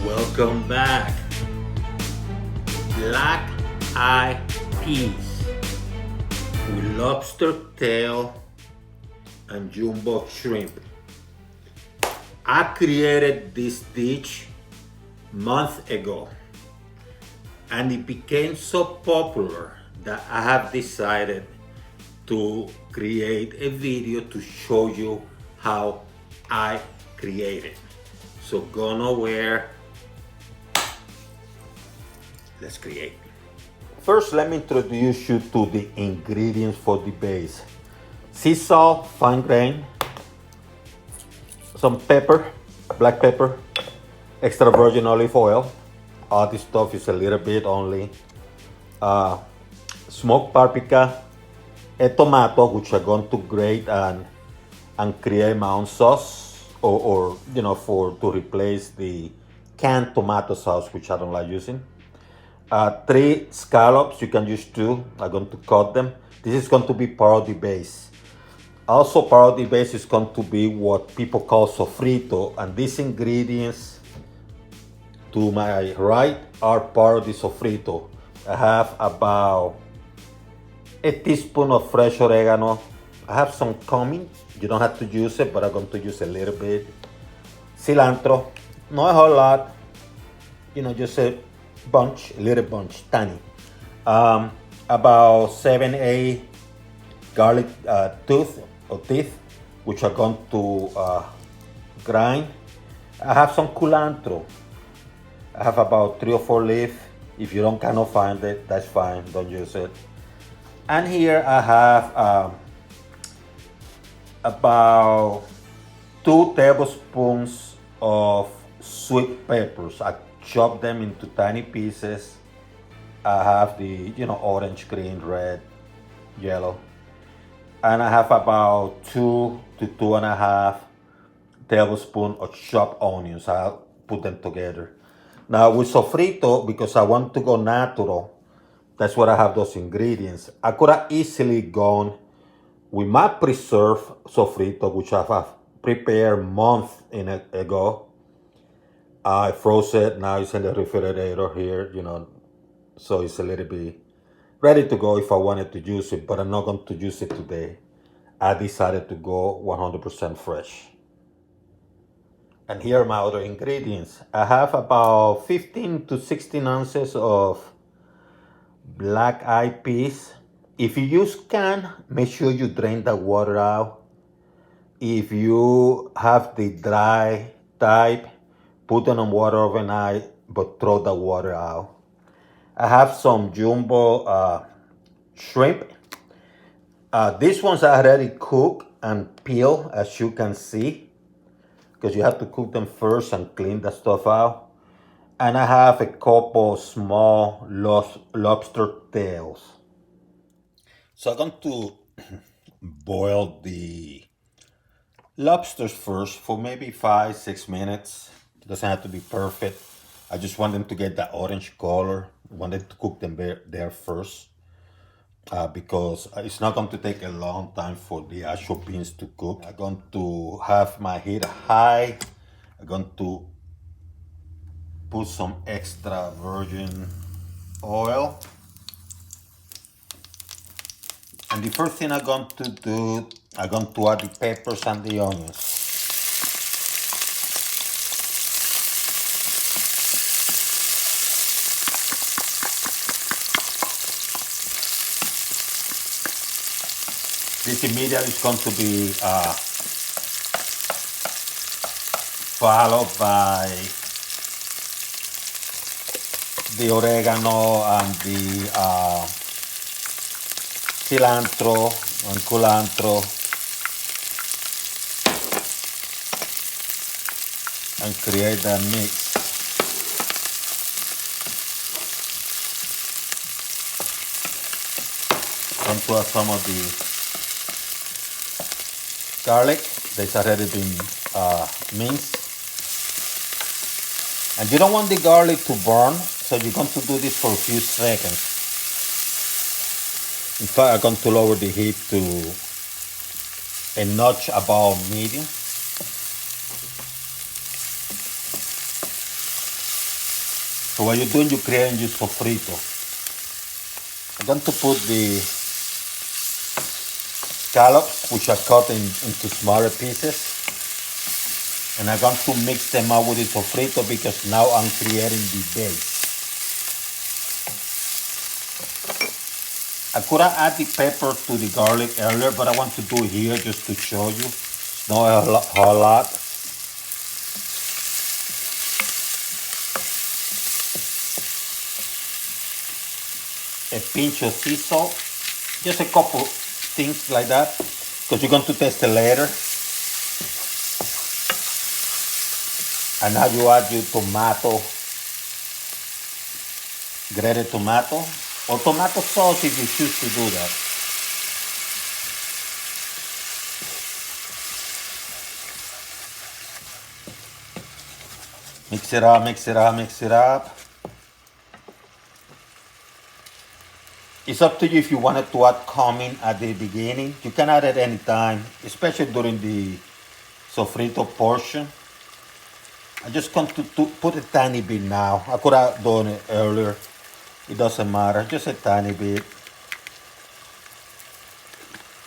Welcome back. Black eye peas with lobster tail and jumbo shrimp. I created this dish months ago and it became so popular that I have decided to create a video to show you how I create it. So go nowhere. Let's create. First, let me introduce you to the ingredients for the base. Sea salt, fine grain, some pepper, black pepper, extra virgin olive oil. All this stuff is a little bit only. Smoked paprika, a tomato, which I'm going to grate and create my own sauce, or to replace the canned tomato sauce, which I don't like using. 3 scallops, you can use 2. I'm going to cut them. This is going to be part of the base. Also part of the base is going to be what people call sofrito, and these ingredients to my right are part of the sofrito. I have about a teaspoon of fresh oregano. I have some cumin. You don't have to use it, but I'm going to use a little bit. Cilantro, not a whole lot, just a little bunch, tiny. About 7-8 garlic teeth, which are going to grind. I have some culantro. I have about 3 or 4 leaves. If you cannot find it, that's fine, don't use it. And here I have about 2 tablespoons of sweet peppers. I chop them into tiny pieces. I have the orange, green, red, yellow, and I have about 2 to 2.5 tablespoons of chopped onions. I'll put them together. Now with sofrito, because I want to go natural, that's what I have those ingredients. I could have easily gone with my preserved sofrito, which I have prepared months ago. I froze it, now it's in the refrigerator here, so it's a little bit ready to go if I wanted to use it, but I'm not going to use it today. I decided to go 100% fresh. And here are my other ingredients. I have about 15 to 16 ounces of black eye peas. If you use canned, make sure you drain the water out. If you have the dry type, put them on water overnight, but throw the water out. I have some jumbo shrimp. These ones I already cooked and peeled, as you can see, because you have to cook them first and clean the stuff out. And I have a couple small lobster tails. So I'm going to boil the lobsters first for maybe 5-6 minutes. It doesn't have to be perfect. I just want them to get that orange color. I wanted to cook them there first because it's not going to take a long time for the actual beans to cook. I'm going to have my heat high. I'm going to put some extra virgin oil. And the first thing I'm going to do, I'm going to add the peppers and the onions. This immediately is going to be followed by the oregano and the cilantro and culantro, and create that mix. Going to add some of the garlic that's already been minced. And you don't want the garlic to burn, so you're going to do this for a few seconds. In fact, I'm going to lower the heat to a notch above medium. So what you're doing, you're creating your sofrito. I'm going to put the scallops, which are cut into smaller pieces. And I'm going to mix them up with the sofrito because now I'm creating the base. I could have added the pepper to the garlic earlier, but I want to do it here just to show you. It's not a whole lot. A pinch of sea salt, just a couple things like that, because you're going to taste it later. And now you add your tomato, grated tomato, or tomato sauce if you choose to do that. Mix it up, mix it up, mix it up. It's up to you if you wanted to add cumin at the beginning. You can add it any time, especially during the sofrito portion. I just want to put a tiny bit now. I could have done it earlier. It doesn't matter, just a tiny bit.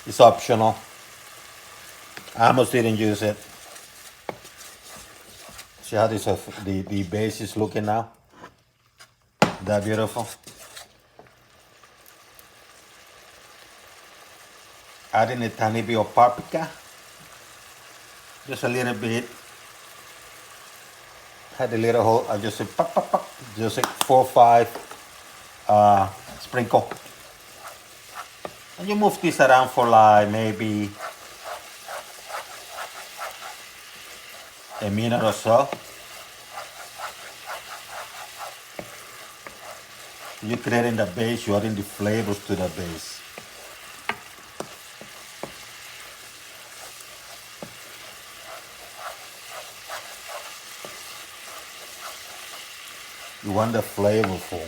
It's optional. I almost didn't use it. See how the base is looking now? That beautiful. Adding a tiny bit of paprika. Just a little bit. Had a little hole. I just say pop, pop, pop. Just like 4 or 5 sprinkle. And you move this around for like maybe a minute or so. You're creating the base, you're adding the flavors to the base. You want the flavorful.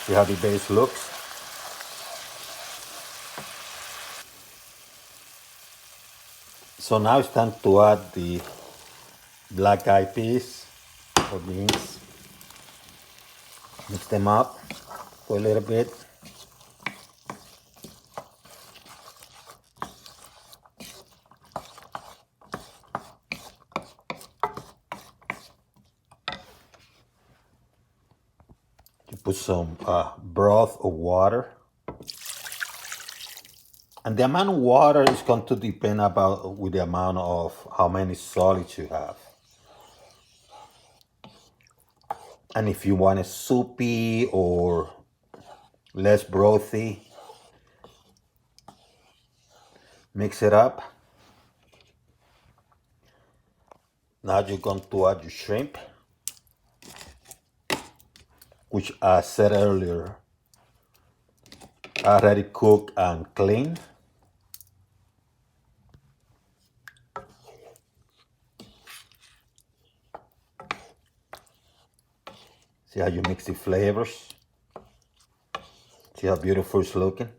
See how the base looks? So now it's time to add the black eyed peas or beans. Mix them up for a little bit. You put some broth or water. And the amount of water is going to depend with the amount of how many solids you have. And if you want it soupy or less brothy, mix it up. Now you're going to add your shrimp, which I said earlier, already cooked and cleaned. See how you mix the flavors? See how beautiful it's looking?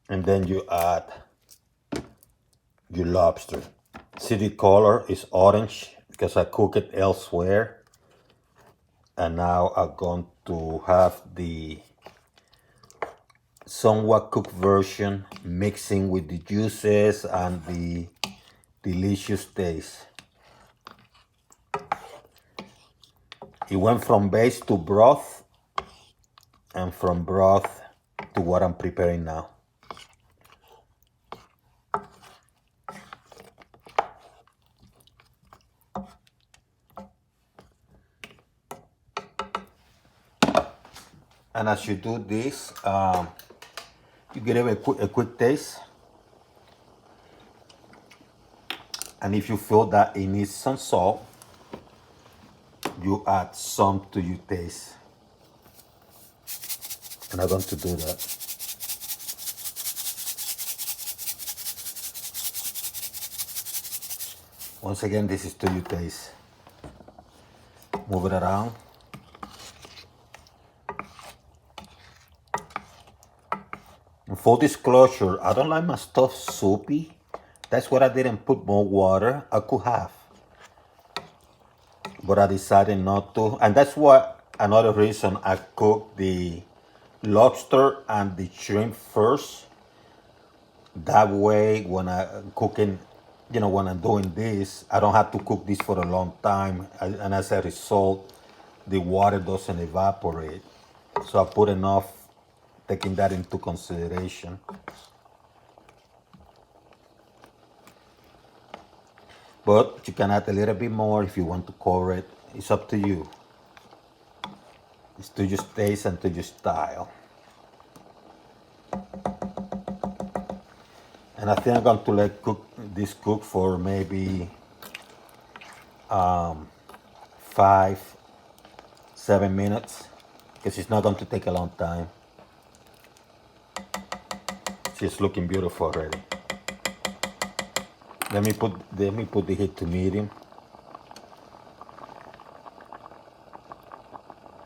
And then you add your lobster. See the color is orange because I cook it elsewhere. And now I'm going to have the somewhat cooked version mixing with the juices and the delicious taste. It went from base to broth and from broth to what I'm preparing now. And as you do this, you give it a quick taste. And if you feel that it needs some salt, you add some to your taste. And I'm going to do that. Once again, this is to your taste. Move it around. And full disclosure, I don't like my stuff soupy. That's why I didn't put more water. I could have, but I decided not to. And that's what another reason I cook the lobster and the shrimp first. That way, when I'm cooking, when I'm doing this, I don't have to cook this for a long time. And as a result, the water doesn't evaporate. So I put enough, taking that into consideration. But you can add a little bit more if you want to cover it. It's up to you. It's to your taste and to your style. And I think I'm going to let this cook for maybe 5-7 minutes, because it's not going to take a long time. She's looking beautiful already. Let me put the heat to medium.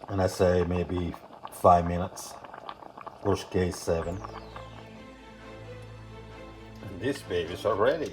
And I say maybe 5 minutes. Worst case 7. And this baby's already.